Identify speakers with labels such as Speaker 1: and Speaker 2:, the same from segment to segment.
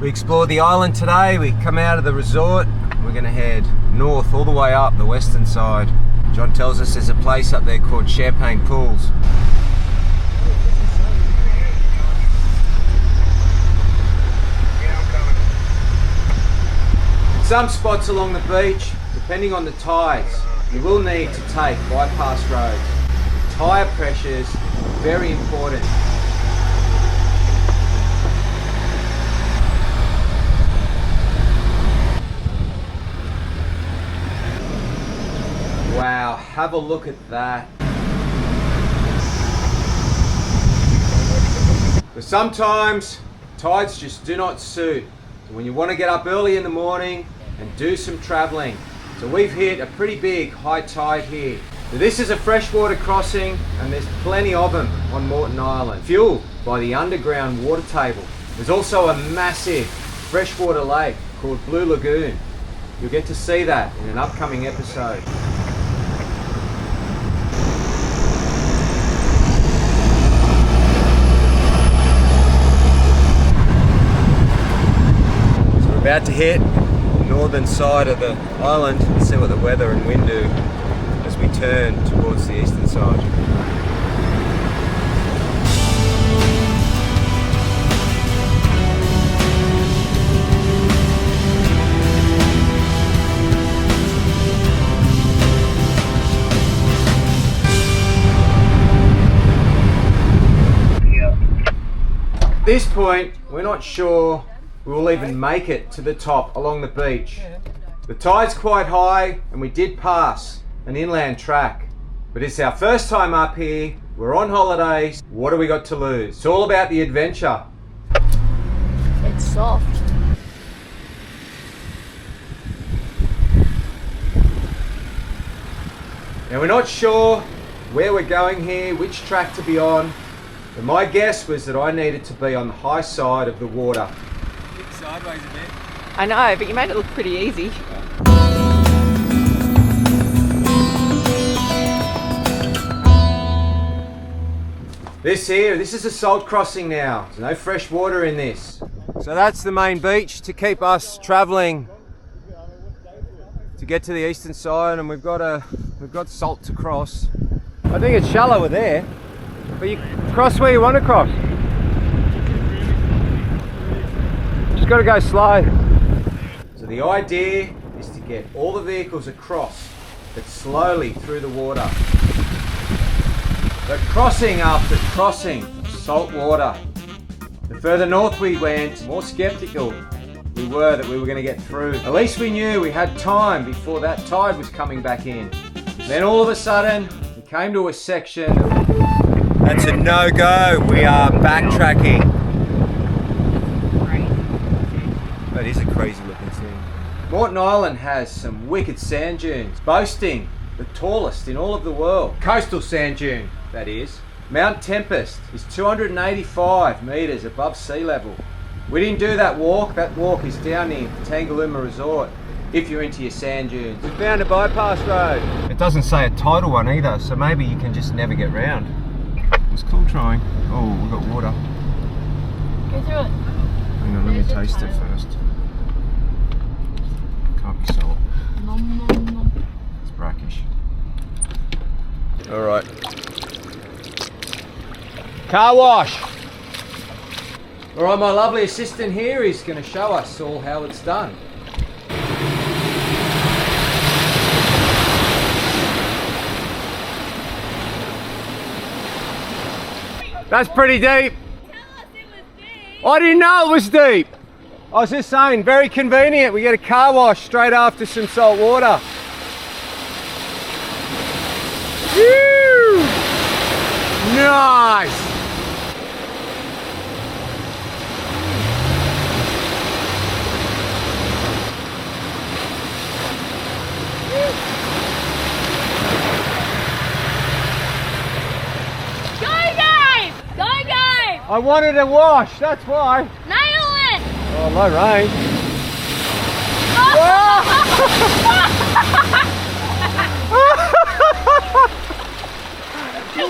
Speaker 1: We explored the island today. We come out of the resort. We're going to head north all the way up the western side. John tells us there's a place up there called Champagne Pools. In some spots along the beach, depending on the tides, you will need to take bypass roads. Tyre pressures are very important. Wow, have a look at that. But sometimes tides just do not suit. So when you want to get up early in the morning and do some travelling. So we've hit a pretty big high tide here. So this is a freshwater crossing and there's plenty of them on Moreton Island, fueled by the underground water table. There's also a massive freshwater lake called Blue Lagoon. You'll get to see that in an upcoming episode. About to hit the northern side of the island and see what the weather and wind do as we turn towards the eastern side. At this point, we're not sure we will even make it to the top along the beach. The tide's quite high and we did pass an inland track. But it's our first time up here, we're on holidays, what do we got to lose? It's all about the adventure.
Speaker 2: It's soft.
Speaker 1: Now we're not sure where we're going here, which track to be on, but my guess was that I needed to be on the high side of the water.
Speaker 3: Sideways a bit.
Speaker 2: I know, but you made it look pretty easy.
Speaker 1: This is a salt crossing now. There's no fresh water in this. So that's the main beach to keep us travelling to get to the eastern side, and we've got salt to cross. I think it's shallower there, but you cross where you want to cross. Got to go slow. So the idea is to get all the vehicles across, but slowly through the water. But crossing after crossing salt water. The further north we went, the more skeptical we were that we were going to get through. At least we knew we had time before that tide was coming back in. Then all of a sudden, we came to a section. That's a no-go. We are backtracking. That is a crazy looking thing. Moreton Island has some wicked sand dunes, boasting the tallest in all of the world. Coastal sand dune, that is. Mount Tempest is 285 metres above sea level. We didn't do that walk is down in Tangalooma Resort, if you're into your sand dunes. We found a bypass road. It doesn't say a tidal one either, so maybe you can just never get round. It was cool trying. Oh, we've got water.
Speaker 2: Go through it.
Speaker 1: Hang on, let me taste it first. Can't be salt.
Speaker 2: Nom, nom, nom.
Speaker 1: It's brackish. Alright. Car wash! Alright, my lovely assistant here is going to show us all how it's done. That's pretty deep. I didn't know it was deep. I was just saying, very convenient. We get a car wash straight after some salt water. Woo! Nice. I wanted a wash, that's why.
Speaker 2: Nail it!
Speaker 1: Oh, low range.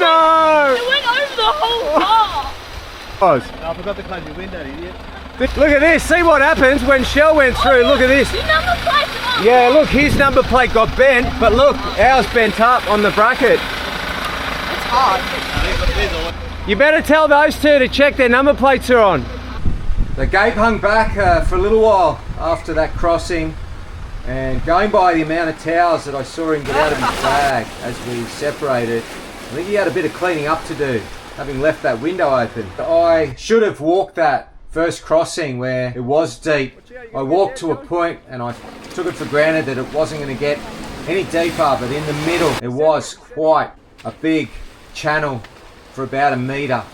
Speaker 1: No!
Speaker 2: It went over the whole bar!
Speaker 1: I
Speaker 3: forgot to close your window, idiot.
Speaker 1: Look at this. See what happens when Shell went through. Look at this.
Speaker 2: Your number plate's on.
Speaker 1: Yeah, look, his number plate got bent, but look, ours bent up on the bracket.
Speaker 2: It's hard.
Speaker 1: You better tell those two to check their number plates are on. The gate hung back for a little while after that crossing, and going by the amount of towels that I saw him get out of his bag as we separated, I think he had a bit of cleaning up to do, having left that window open. I should have walked that first crossing where it was deep. I walked to a point and I took it for granted that it wasn't going to get any deeper, but in the middle it was quite a big channel for about 1 metre.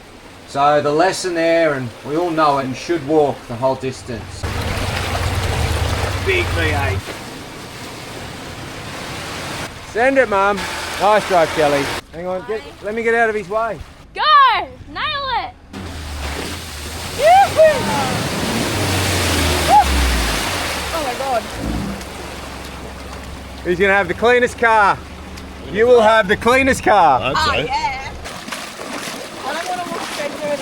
Speaker 1: So the lesson there, and we all know it, you should walk the whole distance. Big V8. Send it, Mum. Nice drive, Kelly. Hang on, let me get out of his way.
Speaker 2: Go! Nail it! Yoo-hoo! Oh my god.
Speaker 1: He's going to have the cleanest car. You will have the cleanest car.
Speaker 2: Oh yeah! I don't want to walk straight through it.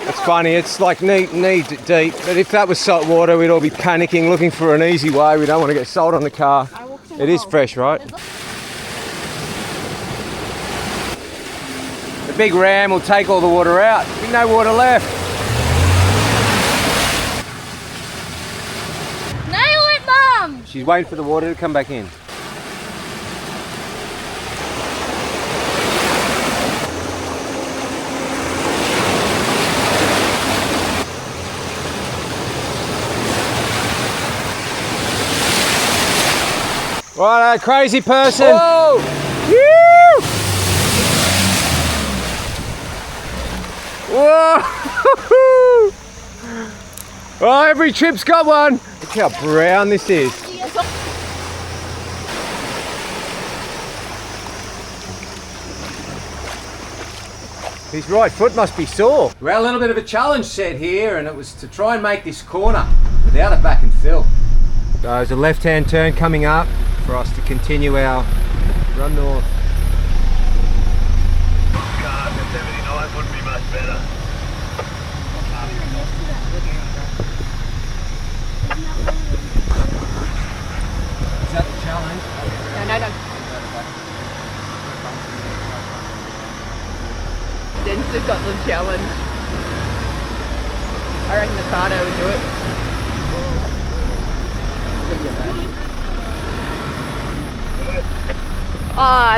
Speaker 1: It's funny, it's like knee deep, but if that was salt water, we'd all be panicking, looking for an easy way. We don't want to get salt on the car. It is fresh, right? The big ram will take all the water out. There'll be no water left.
Speaker 2: Nail it, Mum!
Speaker 1: She's waiting for the water to come back in. Right, crazy person. Whoa! Woo! Whoa! Oh, every trip's got one. Look how brown this is. His right foot must be sore. We had a little bit of a challenge set here, and it was to try and make this corner without it back and fill. So there's a left-hand turn coming up for us to continue our run north.
Speaker 4: God, the 79 wouldn't be much better.
Speaker 1: Is that the challenge?
Speaker 2: No. Den's just got the challenge. I reckon the Cardo would do it. Oh,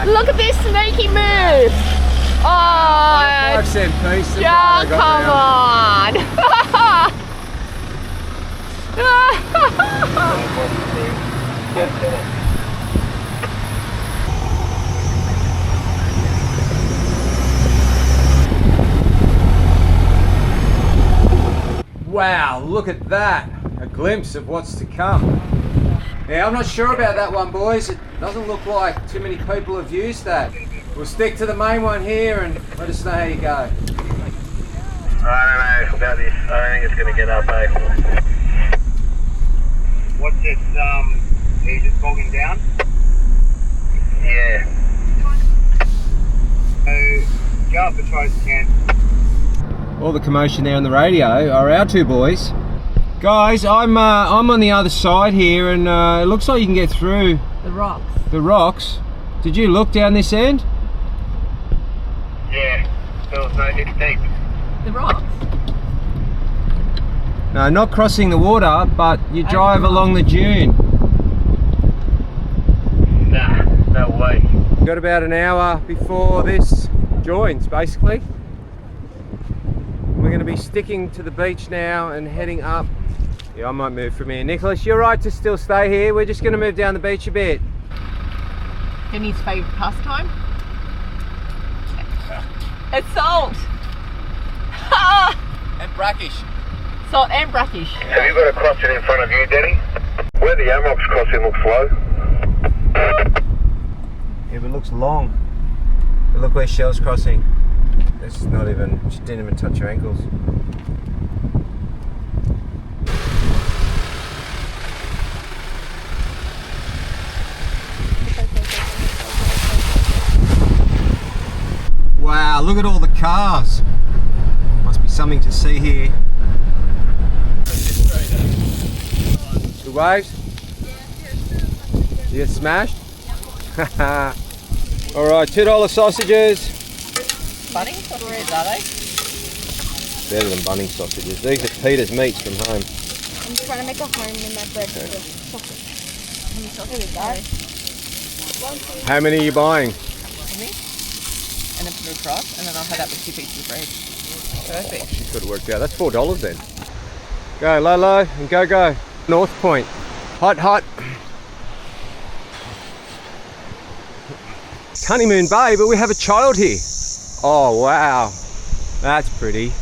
Speaker 2: look at this snaky move! Oh,
Speaker 1: 5 cent piece.
Speaker 2: yeah, come on!
Speaker 1: Wow, look at that. A glimpse of what's to come. Yeah, I'm not sure about that one, boys. It doesn't look like too many people have used that. We'll stick to the main one here and let us know how you go.
Speaker 4: I don't know about this. I don't think it's going to get up, eh? What's it, are you just bogging down? Yeah. So, go up as far as you can.
Speaker 1: All the commotion there on the radio are our two boys. Guys, I'm on the other side here, and it looks like you can get through
Speaker 2: The rocks.
Speaker 1: the rocks. Did you look down this end?
Speaker 4: Yeah. It's deep.
Speaker 2: The rocks?
Speaker 1: No, not crossing the water, but you drive along the dune.
Speaker 4: Nah, no way.
Speaker 1: Got about an hour before this joins, basically. We're going to be sticking to the beach now and heading up. Yeah, I might move from here. Nicholas, you're right to still stay here. We're just going to move down the beach a bit.
Speaker 2: Denny's favourite pastime? It's salt!
Speaker 1: And brackish.
Speaker 2: Salt and brackish.
Speaker 4: Have you got a crossing in front of you, Denny? Where the Amrock's crossing looks low.
Speaker 1: Yeah, but it looks long. But look where Shell's crossing. It's not even, she didn't even touch her ankles. Wow, look at all the cars. something to see here. Good waves? You get smashed? Alright, $2 sausages.
Speaker 2: Bunnings sausages, are they?
Speaker 1: Better than bunning sausages. These are Peter's meats from home.
Speaker 2: I'm trying to make a home in my bread with the sausage. There we go.
Speaker 1: How many are you buying?
Speaker 2: Me? And a blue cross, and then I'll have that with 2 pieces of bread. Perfect.
Speaker 1: She could have worked out. That's $4 then. Go Lolo and go. North Point. Hot. Honeymoon Bay, but we have a child here. Oh wow. That's pretty.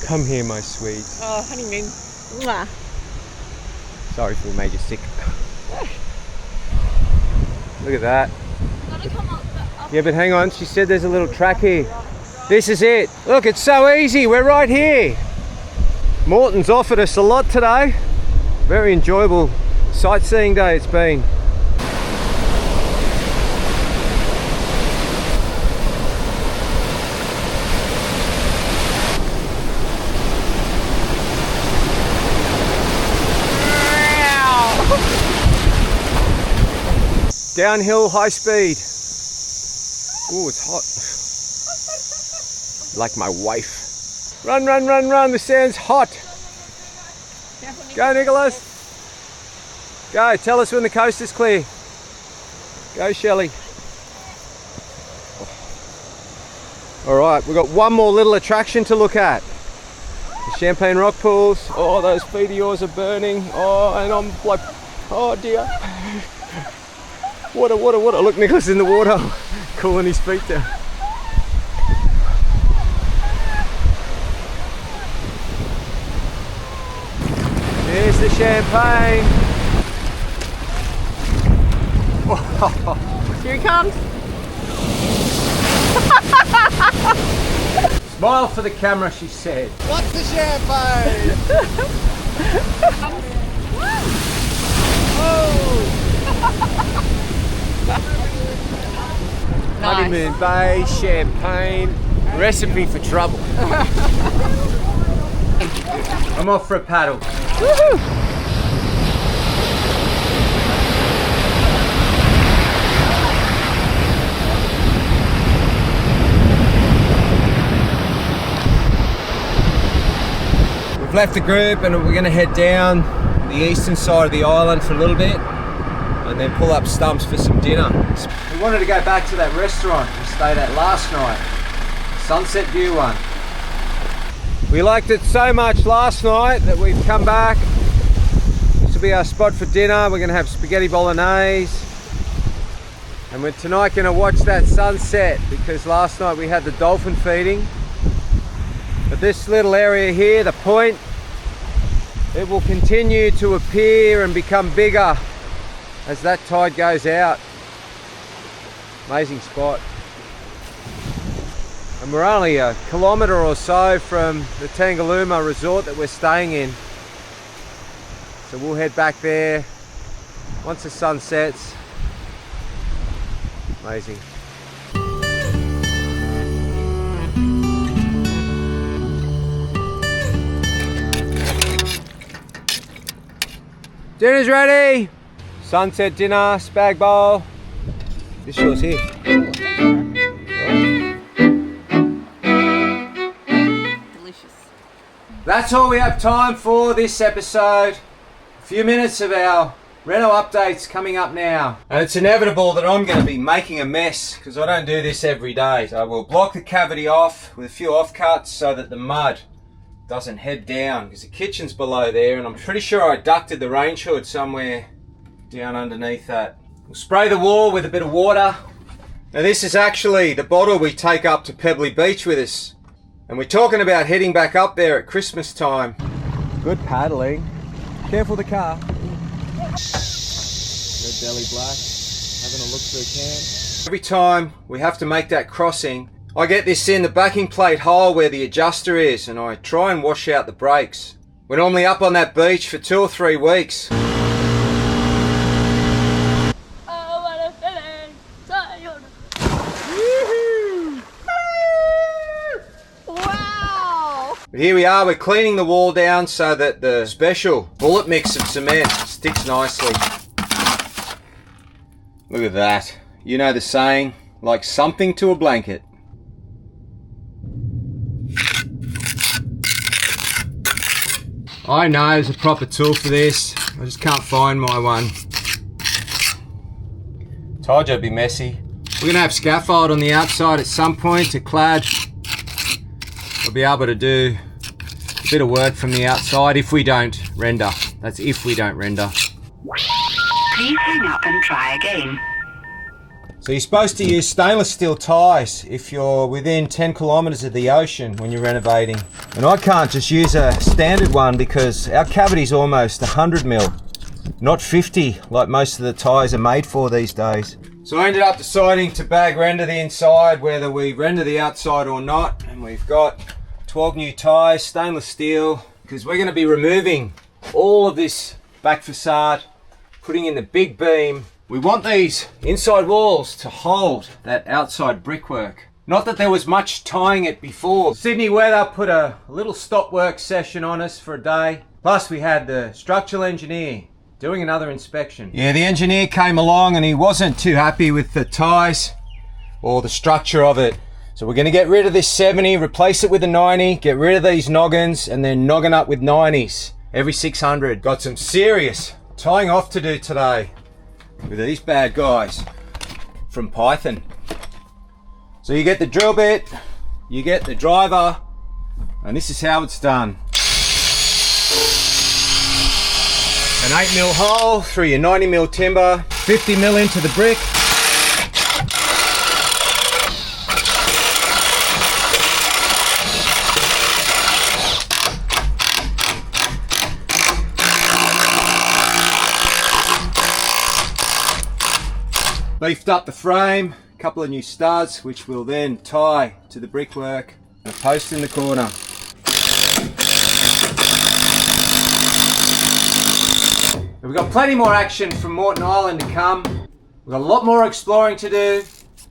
Speaker 1: Come here, my sweet.
Speaker 2: Oh, honeymoon. Mwah.
Speaker 1: Sorry if we made you sick. Look at that. Yeah, but hang on. She said there's a little track here. This is it. Look, it's so easy. We're right here. Morton's offered us a lot today. Very enjoyable sightseeing day it's been. Downhill, high speed. Ooh, it's hot. Like my wife. Run, the sand's hot. Go, Nicholas. Go, tell us when the coast is clear. Go, Shelley. All right, we've got one more little attraction to look at. The Champagne Rock Pools. Oh, those feet of yours are burning. Oh, and I'm like, oh dear. Water. Look, Nicholas in the water, cooling his feet down. There's the champagne.
Speaker 2: Here he comes.
Speaker 1: Smile for the camera, she said.
Speaker 3: What's the champagne?
Speaker 1: Honeymoon Bay, champagne, recipe for trouble. I'm off for a paddle.
Speaker 2: Woohoo!
Speaker 1: We've left the group and we're going to head down the eastern side of the island for a little bit and then pull up stumps for some dinner. We wanted to go back to that restaurant we stayed at last night, Sunset View one. We liked it so much last night that we've come back. This will be our spot for dinner. We're going to have spaghetti bolognese and we're tonight going to watch that sunset because last night we had the dolphin feeding. But this little area here, the point, it will continue to appear and become bigger as that tide goes out. Amazing spot. And we're only a kilometre or so from the Tangalooma resort that we're staying in. So we'll head back there once the sun sets. Amazing. Dinner's ready! Sunset dinner, spag bowl. This yours here.
Speaker 2: Delicious.
Speaker 1: That's all we have time for this episode. A few minutes of our Reno updates coming up now. And it's inevitable that I'm going to be making a mess because I don't do this every day. So I will block the cavity off with a few offcuts so that the mud doesn't head down because the kitchen's below there and I'm pretty sure I ducted the range hood somewhere down underneath that. We'll spray the wall with a bit of water. Now this is actually the bottle we take up to Pebbly Beach with us and we're talking about heading back up there at Christmas time. Good paddling. Careful the car. Red belly black, having a look through camp. Every time we have to make that crossing I get this in the backing plate hole where the adjuster is and I try and wash out the brakes. We're normally up on that beach for 2 or 3 weeks.
Speaker 2: Oh, what a feeling! Sayonara. Wow!
Speaker 1: But here we are, we're cleaning the wall down so that the special bullet mix of cement sticks nicely. Look at that. You know the saying, like something to a blanket. I know there's a proper tool for this. I just can't find my one. Told you it'd be messy. We're gonna have scaffold on the outside at some point to clad. We'll be able to do a bit of work from the outside if we don't render. That's if we don't render.
Speaker 5: Please hang up and try again.
Speaker 1: So you're supposed to use stainless steel ties if you're within 10 kilometers of the ocean when you're renovating. And I can't just use a standard one because our cavity's almost 100 mil, not 50 like most of the ties are made for these days. So I ended up deciding to bag render the inside whether we render the outside or not. And we've got 12 new ties, stainless steel, because we're going to be removing all of this back facade, putting in the big beam. We want these inside walls to hold that outside brickwork. Not that there was much tying it before. Sydney weather put a little stop work session on us for a day. Plus we had the structural engineer doing another inspection. Yeah, the engineer came along and he wasn't too happy with the ties or the structure of it. So we're gonna get rid of this 70, replace it with a 90, get rid of these noggins and then noggin up with 90s every 600. Got some serious tying off to do today with these bad guys from Python. So you get the drill bit, you get the driver, and this is how it's done. An 8mm hole through your 90mm timber, 50mm into the brick. Beefed up the frame, a couple of new studs which we'll then tie to the brickwork, and a post in the corner. We've got plenty more action from Moreton Island to come. We've got a lot more exploring to do.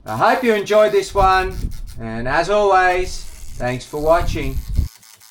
Speaker 1: I hope you enjoyed this one, and as always, thanks for watching.